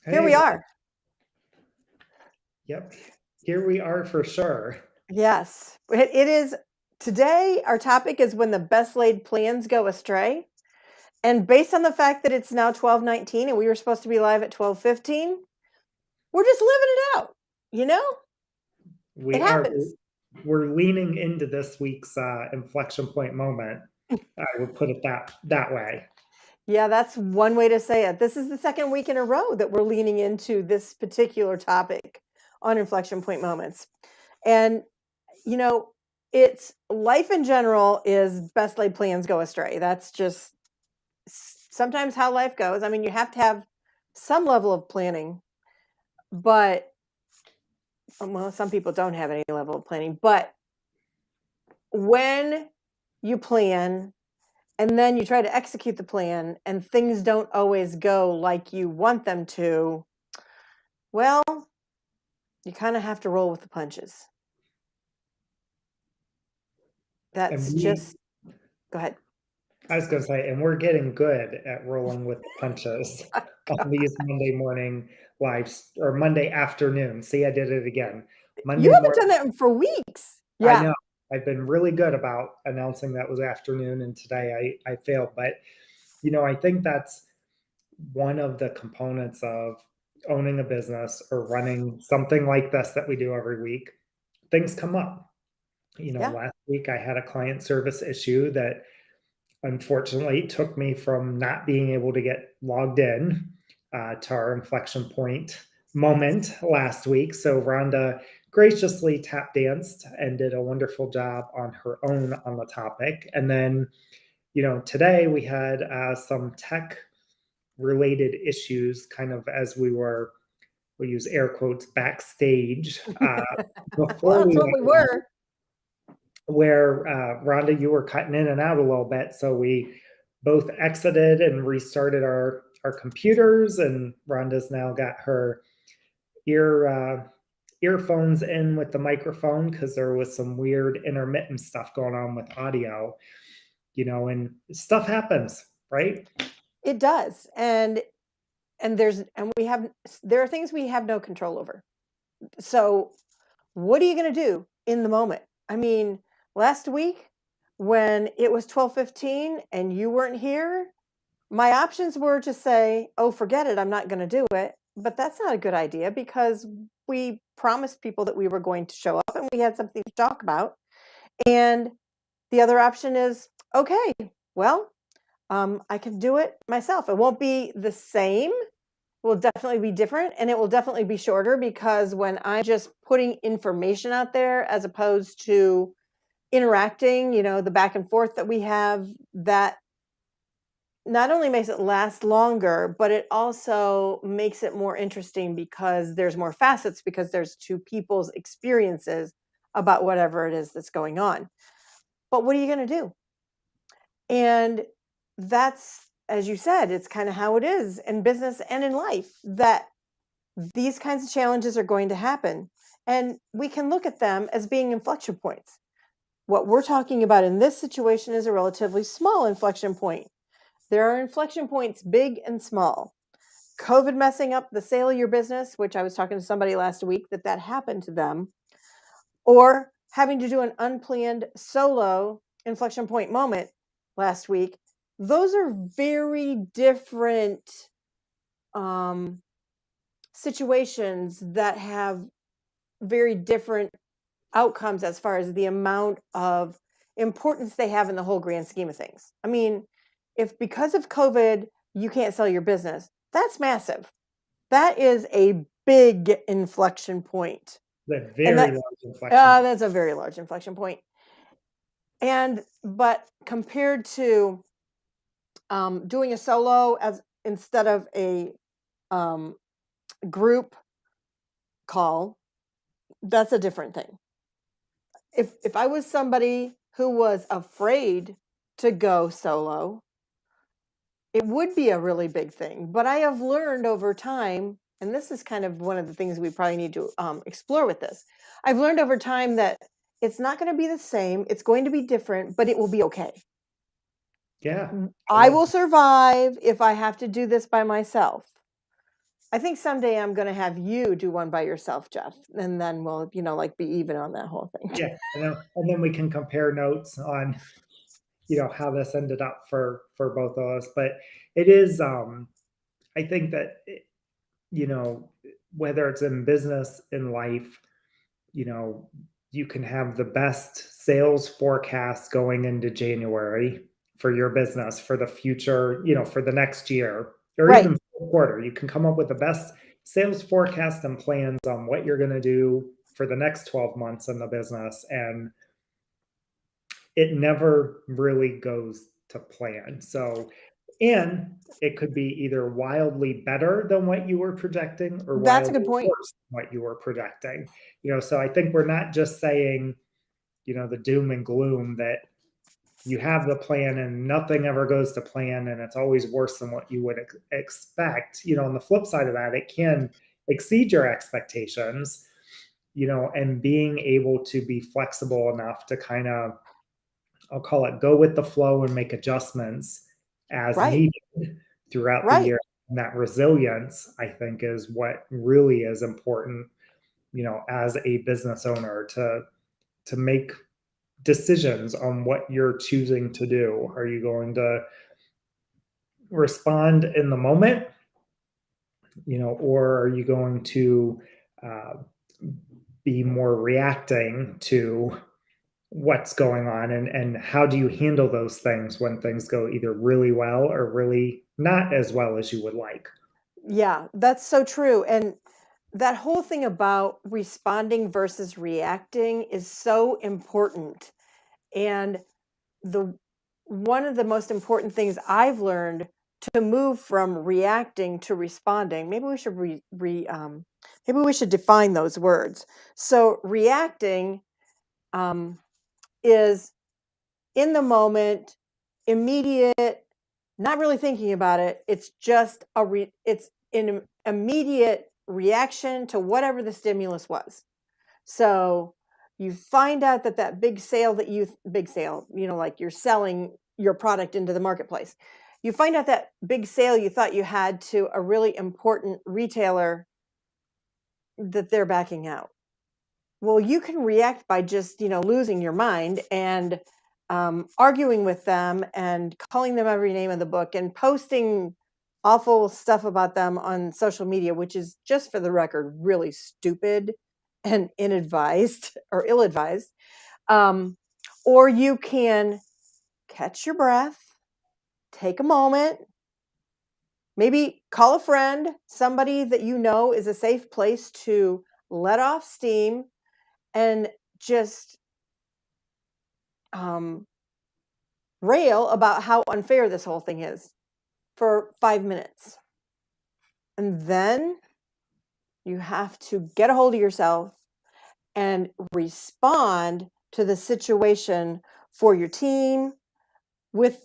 Here we Hey, are. yep, here we are for sure. Yes. It is today. Our topic is when the best laid plans go astray. And based on the fact that it's now 12:19 and we were supposed to be live at 12:15, we're just living it out. You know? It We are happens. we're leaning into this week's inflection point moment. I would put it that way. Yeah, that's one way to say it. This is the second week in a row that we're leaning into this particular topic on inflection point moments. And you know, it's life in general is best laid plans go astray. That's just sometimes how life goes. I mean, you have to have some level of planning, but well, some people don't have any level of planning. But when you plan and then you try to execute the plan and things don't always go like you want them to, well, you kind of have to roll with the punches. And That's just, go ahead. I was going to say, and we're getting good at rolling with the punches on these Monday morning lives or Monday afternoon. See, I did it again. You Monday haven't morning. done that for weeks. I Yeah. know. I've been really good about announcing that was afternoon, and today I failed. But I think that's one of the components of owning a business or running something like this that we do every week. Things come up. Yeah. Last week I had a client service issue that unfortunately took me from not being able to get logged in to our inflection point moment last week. So Rhonda graciously tap danced and did a wonderful job on her own on the topic. And then, today we had some tech related issues kind of as we use air quotes backstage Well, before that's we what went we live, were. where Rhonda, you were cutting in and out a little bit. So we both exited and restarted our computers, and Rhonda's now got her ear earphones in with the microphone because there was some weird intermittent stuff going on with audio, and stuff happens, right? It does. And there are things we have no control over. So what are you going to do in the moment? I mean, last week when it was 12:15 and you weren't here, my options were to say, "Oh, forget it, I'm not going to do it." But that's not a good idea because we promised people that we were going to show up and we had something to talk about. And the other option is, okay, well, I can do it myself. It won't be the same. It will definitely be different, and it will definitely be shorter because when I'm just putting information out there as opposed to interacting, the back and forth that we have, that not only makes it last longer, but it also makes it more interesting because there's more facets because there's two people's experiences about whatever it is that's going on. But what are you going to do? And that's, as you said, it's kind of how it is in business and in life that these kinds of challenges are going to happen. And we can look at them as being inflection points. What we're talking about in this situation is a relatively small inflection point. There are inflection points big and small. COVID messing up the sale of your business, which I was talking to somebody last week that happened to them, or having to do an unplanned solo inflection point moment last week. Those are very different um, situations that have very different outcomes as far as the amount of importance they have in the whole grand scheme of things. I mean, if because of COVID you can't sell your business, that's massive. That is a big inflection point. That And very that's large inflection. that's a very large inflection point. And but compared to doing a solo as instead of a um, group call, that's a different thing. If I was somebody who was afraid to go solo, it would be a really big thing. But I have learned over time, and this is kind of one of the things we probably need to explore with this. I've learned over time that it's not going to be the same. It's going to be different, but it will be okay. Yeah, I I love will survive if I have to do this by myself. I think someday I'm going to have you do one by yourself, Jeff, and then we'll, like be even on that whole thing. Yeah, and then we can compare notes on how this ended up for both of us. But it is, I think that you know whether it's in business, in life, you know you can have the best sales forecast going into January for your business for the future, for the next year, or Right. even for the quarter. You can come up with the best sales forecast and plans on what you're going to do for the next 12 months in the business, and it never really goes to plan. So, and it could be either wildly better than what you were projecting or That's a good wildly point. worse than what you were projecting. So I think we're not just saying, the doom and gloom that you have the plan and nothing ever goes to plan and it's always worse than what you would expect. On the flip side of that, it can exceed your expectations, and being able to be flexible enough to kind of, I'll call it, go with the flow and make adjustments as Right. needed throughout the Right. year. And that resilience, I think, is what really is important, as a business owner to make decisions on what you're choosing to do. Are you going to respond in the moment, or are you going to uh, be more reacting to what's going on, and how do you handle those things when things go either really well or really not as well as you would like? Yeah, that's so true. And that whole thing about responding versus reacting is so important. And the one of the most important things I've learned to move from reacting to responding, maybe we should maybe we should define those words. So reacting um, is in the moment, immediate, not really thinking about it. It's just it's an immediate reaction to whatever the stimulus was. So you find out that big sale big sale, like you're selling your product into the marketplace. You find out that big sale you thought you had to a really important retailer that they're backing out. Well, you can react by just, losing your mind and arguing with them and calling them every name in the book and posting awful stuff about them on social media, which is, just for the record, really stupid and inadvised or ill-advised. Um, or you can catch your breath, take a moment, maybe call a friend, somebody that you know is a safe place to let off steam and just um, rail about how unfair this whole thing is for 5 minutes. And then you have to get a hold of yourself and respond to the situation for your team, with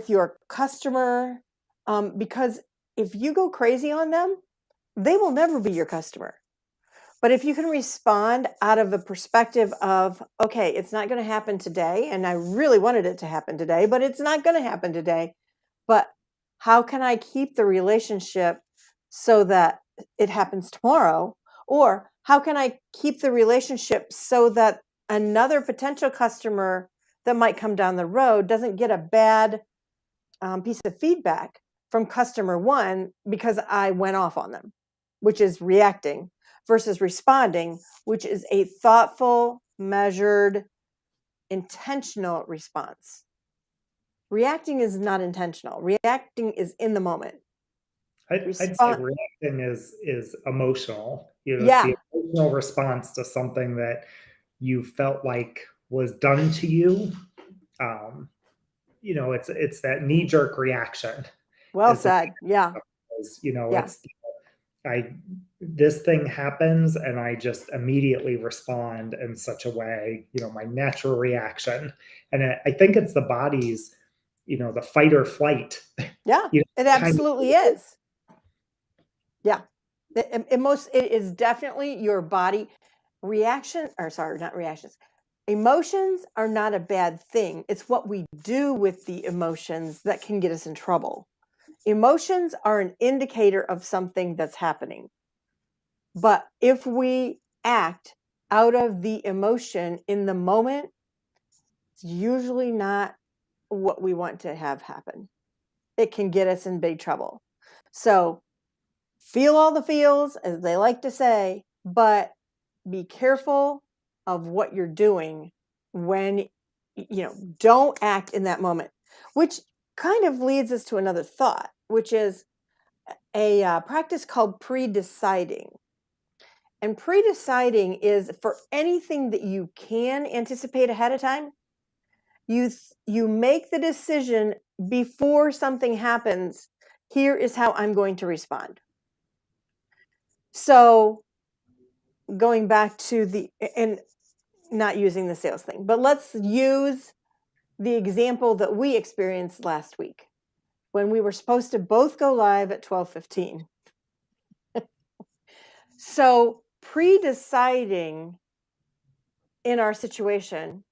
your customer, because if you go crazy on them, they will never be your customer. But if you can respond out of the perspective of, okay, it's not going to happen today, and I really wanted it to happen today, but it's not going to happen today. But how can I keep the relationship so that it happens tomorrow? Or how can I keep the relationship so that another potential customer that might come down the road doesn't get a bad piece of feedback from customer one because I went off on them, which is reacting, versus responding, which is a thoughtful, measured, intentional response. Reacting is not intentional. Reacting is in the moment. I'd say Respond. reacting is emotional. It's the Yeah. emotional response to something that you felt like was done to you. Um, it's that knee jerk reaction Well is the said. Yeah. Yeah. it's I this thing happens and I just immediately respond in such a way, my natural reaction. And I think it's the body's, the fight or flight, Yeah. It kind of. absolutely is. Yeah. It is definitely your body reaction, or sorry, not reactions. Emotions are not a bad thing. It's what we do with the emotions that can get us in trouble. Emotions are an indicator of something that's happening. But if we act out of the emotion in the moment, it's usually not what we want to have happen. It can get us in big trouble. So feel all the feels, as they like to say, but be careful of what you're doing when, don't act in that moment, which kind of leads us to another thought, which is a practice called pre-deciding. And pre-deciding is for anything that you can anticipate ahead of time, you make the decision before something happens. Here is how I'm going to respond. So going back to and not using the sales thing, but let's use the example that we experienced last week when we were supposed to both go live at 12:15. So pre-deciding in our situation,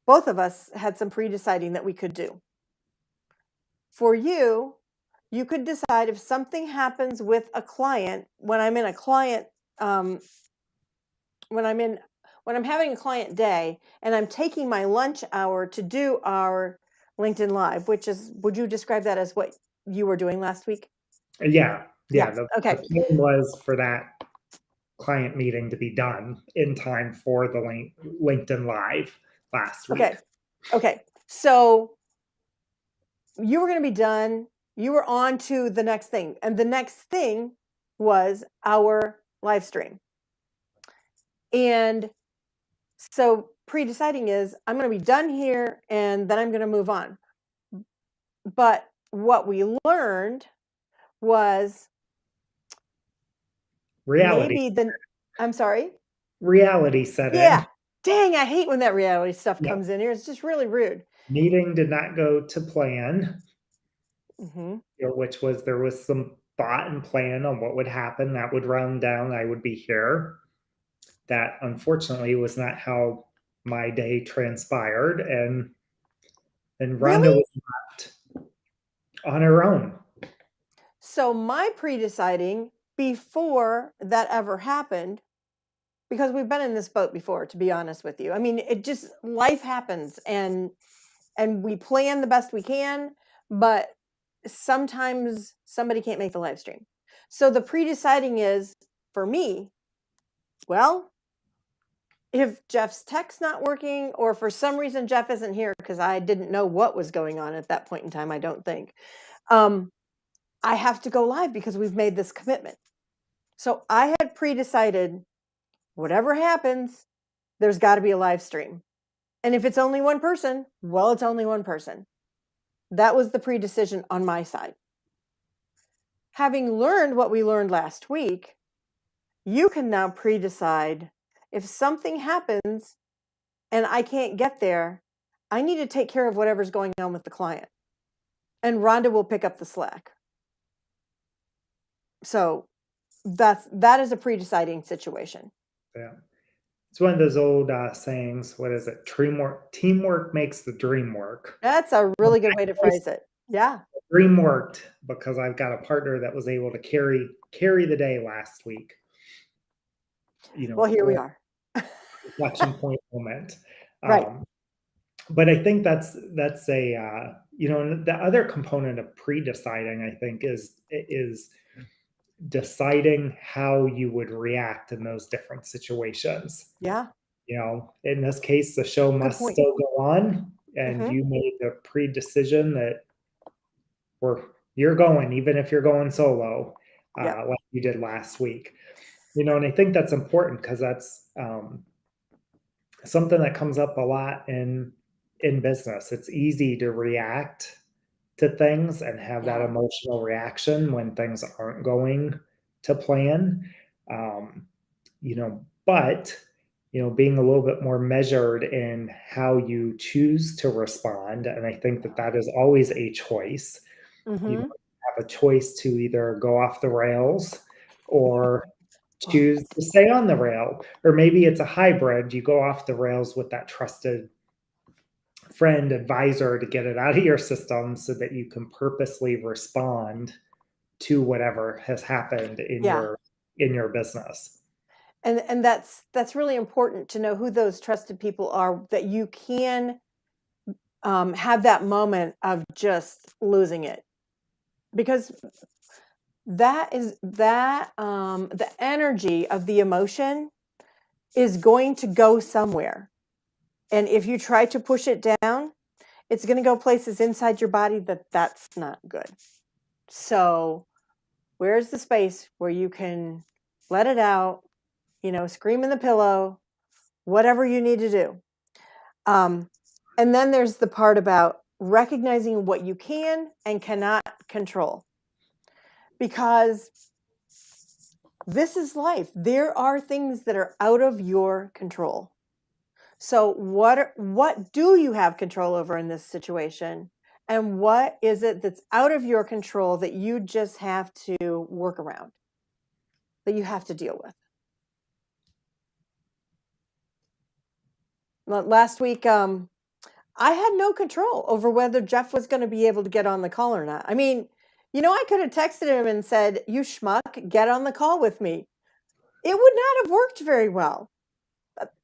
both of us had some pre-deciding that we could do. For you, you could decide if something happens with a client when I'm in a client, when I'm having a client day and I'm taking my lunch hour to do our LinkedIn Live, which is, would you describe that as what you were doing last week? Yeah. Yeah. The Okay. plan was for that client meeting to be done in time for the LinkedIn Live last week. Okay. So you were going to be done. You were on to the next thing. And the next thing was our live stream. And so pre-deciding is I'm going to be done here and then I'm going to move on. But what we learned was Reality. I'm sorry? Reality set Yeah. in. Dang, I hate when that reality stuff Yeah. comes in here. It's just really rude. Meeting did not go to plan, Mm-hmm. which was there was some thought and plan on what would happen. That would run down. I would be here. That unfortunately was not how my day transpired, and Rhonda Really? was left on her own. So my pre-deciding before that ever happened, because we've been in this boat before, to be honest with you. I mean, it just, life happens and we plan the best we can, but sometimes somebody can't make the live stream. So the pre-deciding is, for me, well, if Jeff's tech's not working, or for some reason Jeff isn't here because I didn't know what was going on at that point in time, I don't think, I have to go live because we've made this commitment. So I had pre-decided, whatever happens, there's got to be a live stream. And if it's only one person, well, it's only one person. That was the pre-decision on my side. Having learned what we learned last week, you can now pre-decide if something happens and I can't get there, I need to take care of whatever's going on with the client. And Rhonda will pick up the slack. So that is a pre-deciding situation. Yeah. It's one of those old sayings. What is it? Teamwork makes the dream work. That's a really good way to phrase it. Yeah. Dream worked because I've got a partner that was able to carry the day last week. Well, here we are. Reflection point moment. Right. But I think that's a the other component of pre-deciding, I think, is deciding how you would react in those different situations. Yeah. In this case, the show must still go on, and you made the pre-decision that you're going, even if you're going solo, like you did last week. And I think that's important because that's something that comes up a lot in business. It's easy to react to things and have that emotional reaction when things aren't going to plan. But being a little bit more measured in how you choose to respond, and I think that is always a choice. You have a choice to either go off the rails or choose to stay on the rail, or maybe it's a hybrid. You go off the rails with that trusted friend, advisor to get it out of your system so that you can purposely respond to whatever has happened in Yeah. your business. And that's really important to know who those trusted people are that you can have that moment of just losing it, because the energy of the emotion is going to go somewhere, and if you try to push it down, it's going to go places inside your body that's not good. So where's the space where you can let it out, scream in the pillow, whatever you need to do. And then there's the part about recognizing what you can and cannot control. Because this is life. There are things that are out of your control. So what do you have control over in this situation? And what is it that's out of your control that you just have to work around, that you have to deal with? Last week, I had no control over whether Jeff was going to be able to get on the call or not. I mean, I could have texted him and said, "You schmuck, get on the call with me." It would not have worked very well.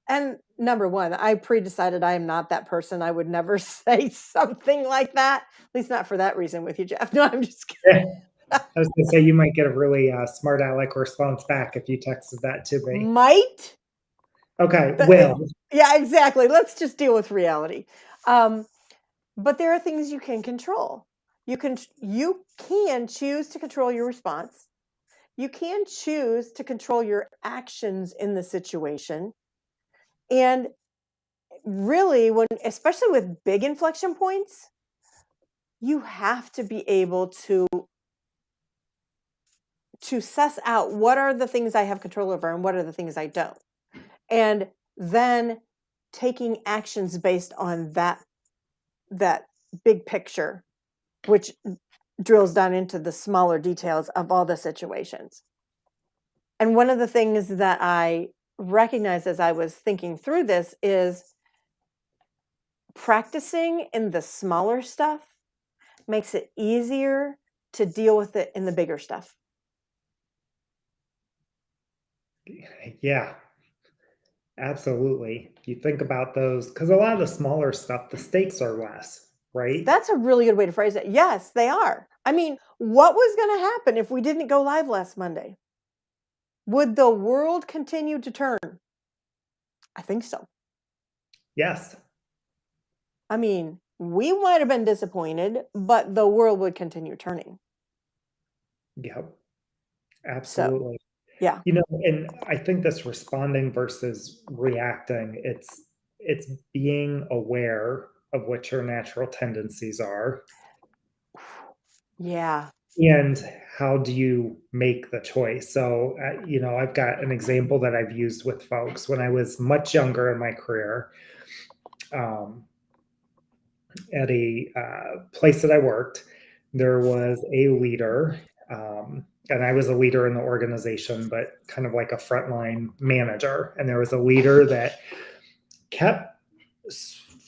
And number one, I pre-decided I am not that person. I would never say something like that. At least not for that reason with you, Jeff. No, I'm just kidding. I was going to say, you might get a really smart aleck response back if you texted that to me. Might. Okay, will. Yeah, exactly. Let's just deal with reality. But there are things you can control. You can choose to control your response. You can choose to control your actions in the situation. And really, especially with big inflection points, you have to be able to suss out what are the things I have control over and what are the things I don't. And then taking actions based on that big picture, which drills down into the smaller details of all the situations. And one of the things that I recognized as I was thinking through this is practicing in the smaller stuff makes it easier to deal with it in the bigger stuff. Yeah, absolutely. You think about those, because a lot of the smaller stuff, the stakes are less, right? That's a really good way to phrase it. Yes, they are. I mean, what was going to happen if we didn't go live last Monday? Would the world continue to turn? I think so. Yes. I mean, we might have been disappointed, but the world would continue turning. Yep. Absolutely. So, yeah. And I think this responding versus reacting, it's being aware of what your natural tendencies are. Yeah. And how do you make the choice? So, I've got an example that I've used with folks. When I was much younger in my career, at a place that I worked, there was a leader, and I was a leader in the organization, but kind of like a frontline manager. And there was a leader that kept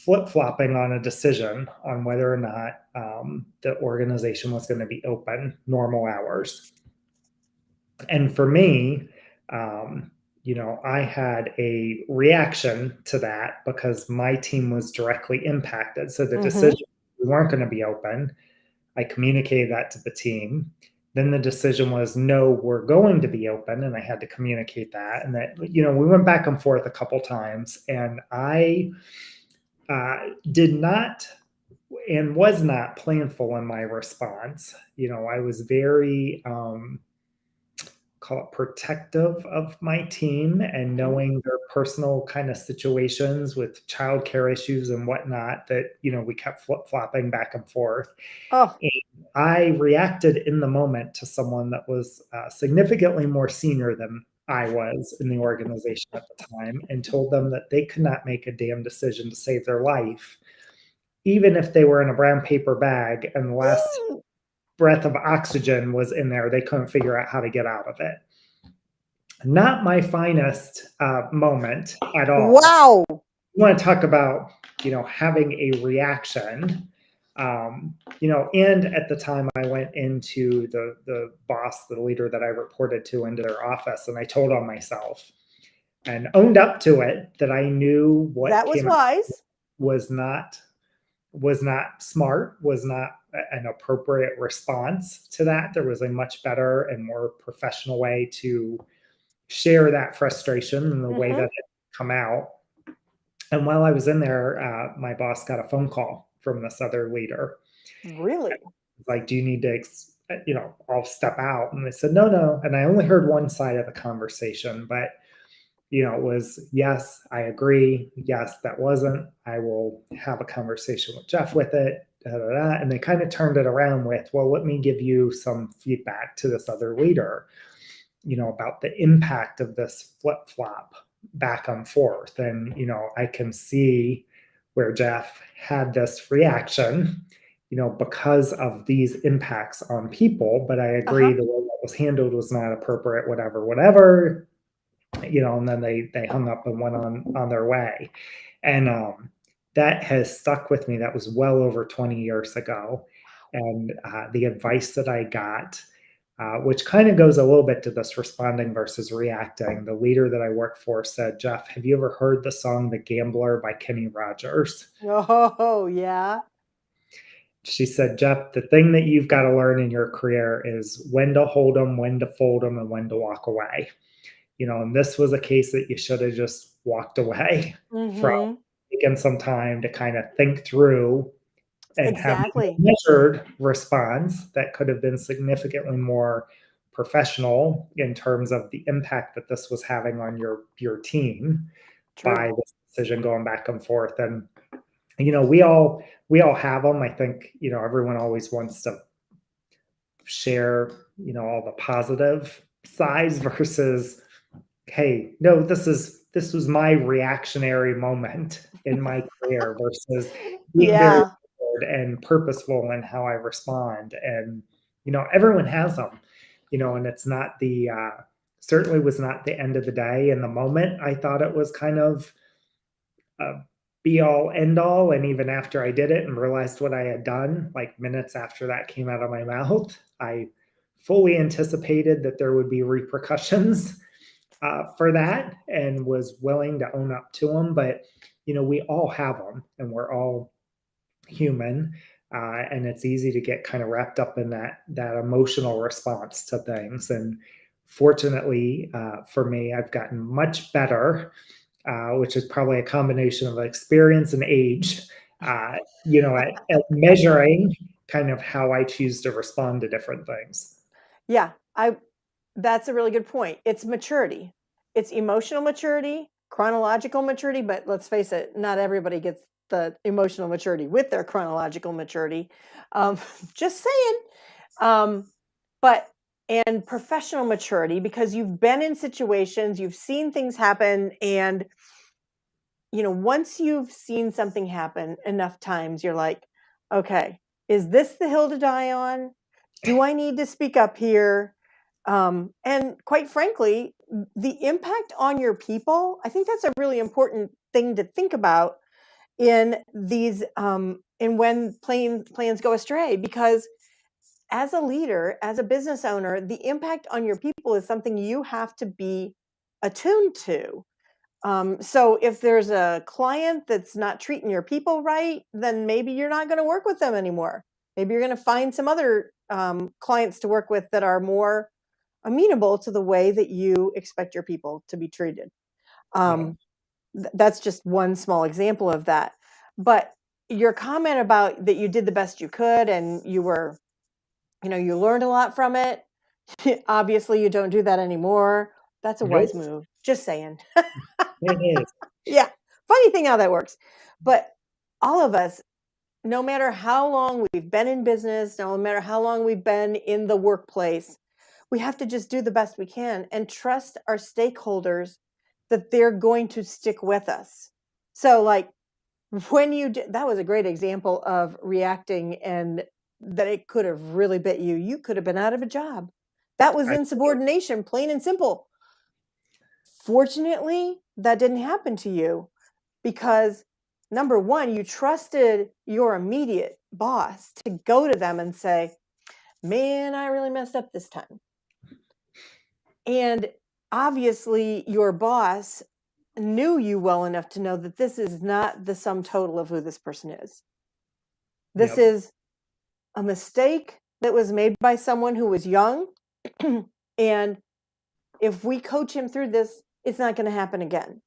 flip-flopping on a decision on whether or not the organization was going to be open normal hours. And for me, I had a reaction to that because my team was directly impacted. So the decision, we weren't going to be open. I communicated that to the team. Then the decision was, no, we're going to be open. And I had to communicate that. And that, we went back and forth a couple times. And I did not and was not planful in my response. I was very call it protective of my team and knowing their personal kind of situations with childcare issues and whatnot that, we kept flip-flopping back and forth. Oh. And I reacted in the moment to someone that was significantly more senior than I was in the organization at the time and told them that they could not make a damn decision to save their life, even if they were in a brown paper bag and the last breath of oxygen was in there, they couldn't figure out how to get out of it. Not my finest moment at all. Wow. want to talk about, having a reaction. And at the time I went into the boss, the leader that I reported to, into their office, and I told on myself and owned up to it that I knew what That was came out wise. was not was not smart, was not an appropriate response to that. There was a much better and more professional way to share that frustration in the way that Hmm. it come out. And while I was in there, my boss got a phone call from this other leader. Really? Like, do you need to, I'll step out. And I said, no, no. And I only heard one side of the conversation, but, it was, yes, I agree. Yes, that wasn't. I will have a conversation with Jeff with it. Da, da, da. And they kind of turned it around with, well, let me give you some feedback to this other leader, about the impact of this flip flop back and forth. And, I can see where Jeff had this reaction, because of these impacts on people. But I agree Uh-huh. the way that was handled was not appropriate, whatever, whatever, and then they hung up and went on their way. And that has stuck with me. That was well over 20 years ago. And the advice that I got, which kind of goes a little bit to this responding versus reacting. The leader that I worked for said, Jeff, have you ever heard the song The Gambler by Kenny Rogers? Oh, yeah. She said, Jeff, the thing that you've got to learn in your career is when to hold them, when to fold them, and when to walk away. And this was a case that you should have just walked away from, Hmm. taking some time to kind of think through and have a Exactly. measured response that could have been significantly more professional in terms of the impact that this was having on your team True. by this decision going back and forth. And we all have them. I think everyone always wants to share all the positive sides versus, hey, no, this was my reactionary moment in my career, versus being very Yeah. and purposeful in how I respond. And everyone has them, and it's not the certainly was not the end of the day. In the moment, I thought it was kind of a be all end all. And even after I did it and realized what I had done, like minutes after that came out of my mouth, I fully anticipated that there would be repercussions for that, and was willing to own up to them. But we all have them, and we're all human, and it's easy to get kind of wrapped up in that emotional response to things. And fortunately, for me, I've gotten much better, which is probably a combination of experience and age. At measuring kind of how I choose to respond to different things. Yeah. That's a really good point. It's maturity. It's emotional maturity, chronological maturity, but let's face it, not everybody gets the emotional maturity with their chronological maturity. Just saying. Um, but and professional maturity, because you've been in situations, you've seen things happen, and once you've seen something happen enough times, you're like, okay, is this the hill to die on? Do I need to speak up here? And quite frankly, the impact on your people, I think that's a really important thing to think about in these, in when plans go astray, because as a leader, as a business owner, the impact on your people is something you have to be attuned to. So if there's a client that's not treating your people right, then maybe you're not going to work with them anymore. Maybe you're going to find some other clients to work with that are more amenable to the way that you expect your people to be treated. Yeah. That's just one small example of that. But your comment about that you did the best you could and you were, you learned a lot from it. Obviously, you don't do that anymore. That's a wise Nope. move. Just saying. It is. Yeah. Funny thing how that works. But all of us, no matter how long we've been in business, no matter how long we've been in the workplace, we have to just do the best we can and trust our stakeholders that they're going to stick with us. So, like, when you did, that was a great example of reacting and that it could have really bit you. You could have been out of a job. That was I insubordination, plain and simple. Fortunately, that didn't happen to you. because number one, you trusted your immediate boss to go to them and say, man, I really messed up this time. And obviously, your boss knew you well enough to know that this is not the sum total of who this person is. This Yep. is a mistake that was made by someone who was young. And if we coach him through this, it's not going to happen again.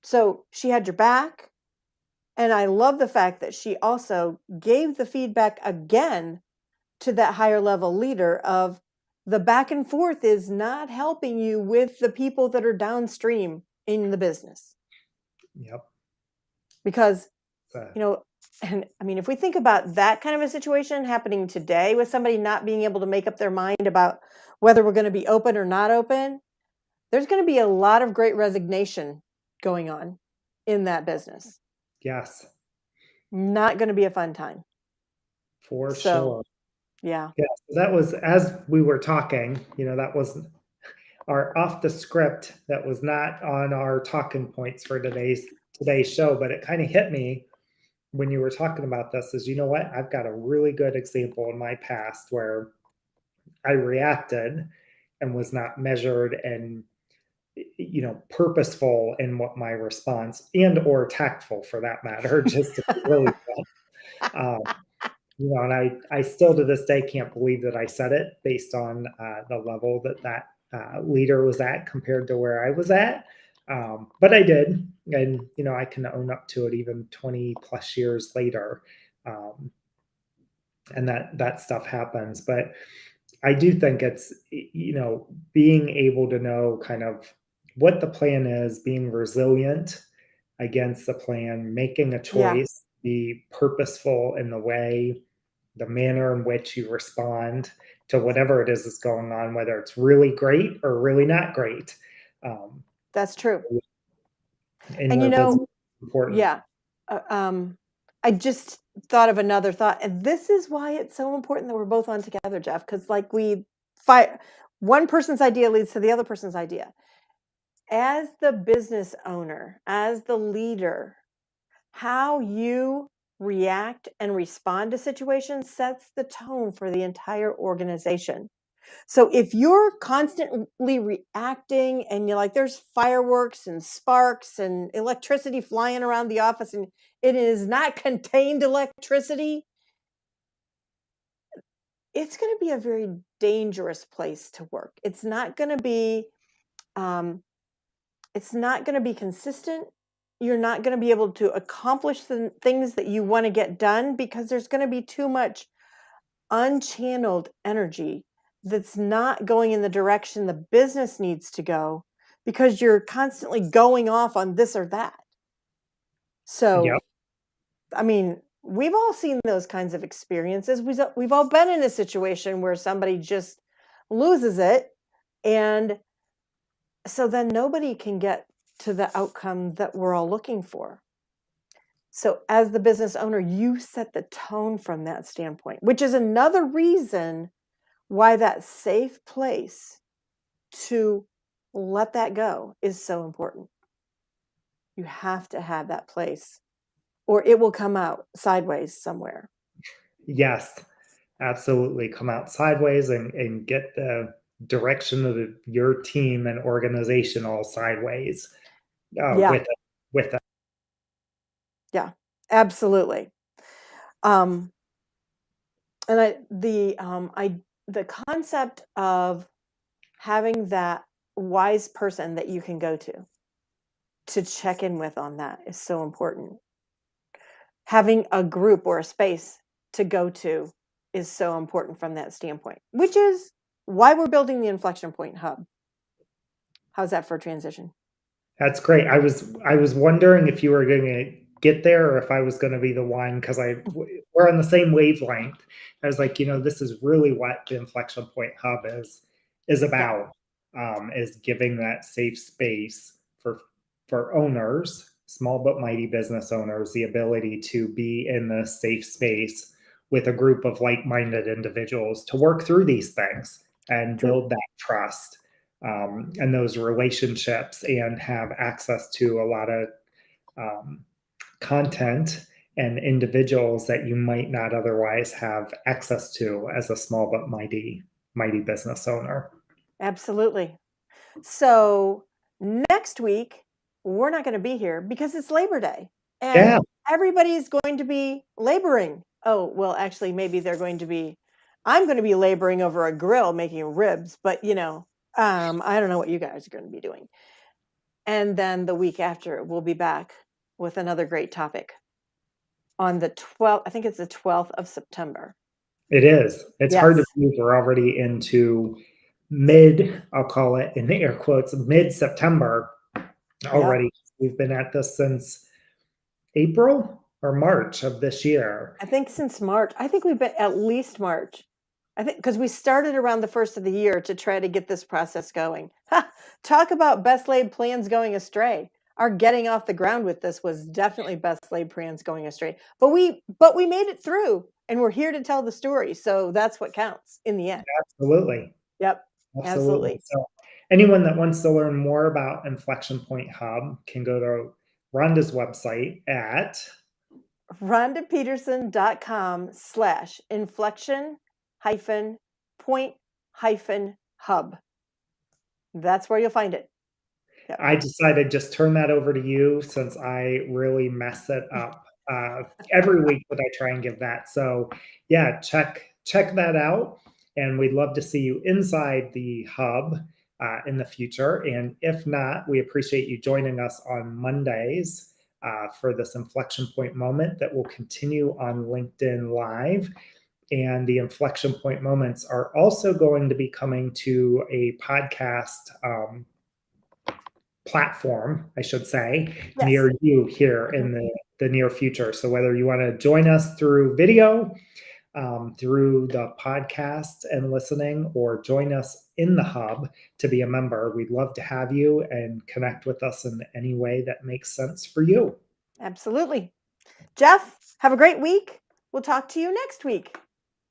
So she had your back. And I love the fact that she also gave the feedback again to that higher level leader of the back and forth is not helping you with the people that are downstream in the business. Yep. Because, and I mean, if we think about that kind of a situation happening today with somebody not being able to make up their mind about whether we're going to be open or not open, there's going to be a lot of great resignation going on in that business. Yes. Not going to be a fun time. For sure. Yeah. Yeah. That was, as we were talking, that was our off the script. That was not on our talking points for today's show, but it kind of hit me when you were talking about this is, you know what? I've got a really good example in my past where I reacted and was not measured and purposeful in what my response and or tactful for that matter, just to be really and I still to this day can't believe that I said it based on the level that leader was at compared to where I was at. But I did, and I can own up to it even 20 plus years later. And that stuff happens. But I do think it's, being able to know kind of what the plan is, being resilient against the plan, making a choice, be purposeful in the manner in which you respond to whatever it is that's going on, whether it's really great or really not great. That's true. And important. Yeah. I just thought of another thought, and this is why it's so important that we're both on together, Jeff, because like we fight, one person's idea leads to the other person's idea. As the business owner, as the leader, how you react and respond to situations sets the tone for the entire organization. So if you're constantly reacting and you're like, there's fireworks and sparks and electricity flying around the office and it is not contained electricity, it's going to be a very dangerous place to work. It's not going to be, consistent. You're not going to be able to accomplish the things that you want to get done because there's going to be too much unchanneled energy that's not going in the direction the business needs to go because you're constantly going off on this or that. So, Yep. I mean, we've all seen those kinds of experiences. We've all been in a situation where somebody just loses it. And so then nobody can get to the outcome that we're all looking for. So as the business owner, you set the tone from that standpoint, which is another reason why that safe place to let that go is so important. You have to have that place or it will come out sideways somewhere. Yes, absolutely. Come out sideways and get the direction of your team and organization all sideways with it. Yeah, absolutely. And the concept of having that wise person that you can go to check in with on that is so important. Having a group or a space to go to is so important from that standpoint, which is why we're building the Inflection Point Hub. How's that for a transition? That's great. I was wondering if you were going to get there or if I was going to be the one because we're on the same wavelength. I was like, this is really what the Inflection Point Hub is about, is giving that safe space for owners, small but mighty business owners, the ability to be in the safe space with a group of like-minded individuals to work through these things and build that trust. And those relationships and have access to a lot of content and individuals that you might not otherwise have access to as a small but mighty business owner. Absolutely. So next week, we're not going to be here because it's Labor Day and Yeah, everybody's going to be laboring. Oh, well, actually, maybe I'm going to be laboring over a grill making ribs, but I don't know what you guys are going to be doing. And then the week after, we'll be back with another great topic on the 12th. I think it's the 12th of September. it is. It's hard to Yes. believe we're already into I'll call it in air quotes, mid-September Yep. already. We've been at this since April or March of this year. I think since March. I think we've been at least March. I think because we started around the first of the year to try to get this process going. Ha! Talk about best laid plans going astray. Our getting off the ground with this was definitely best laid plans going astray. But we made it through and we're here to tell the story. So that's what counts in the end. Absolutely. Yep. Absolutely. Absolutely. So anyone that wants to learn more about Inflection Point Hub can go to Rhonda's website at RhondaPeterson.com/inflection point hub. That's where you'll find it. Yep. I decided just turn that over to you since I really mess it up every week that I try and give that. So yeah, check that out, and we'd love to see you inside the hub in the future. And if not, we appreciate you joining us on Mondays for this inflection point moment that will continue on LinkedIn Live. And the inflection point moments are also going to be coming to a podcast platform, I should say, Yes. near you here in the near future. So whether you want to join us through video, through the podcast and listening, or join us in the hub to be a member, we'd love to have you and connect with us in any way that makes sense for you. Absolutely. Jeff, have a great week. We'll talk to you next week.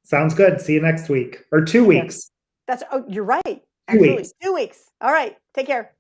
Sounds good. See you next week or 2 Take care. weeks. You're right. 2 Absolutely. weeks. 2 weeks. All right. Take care.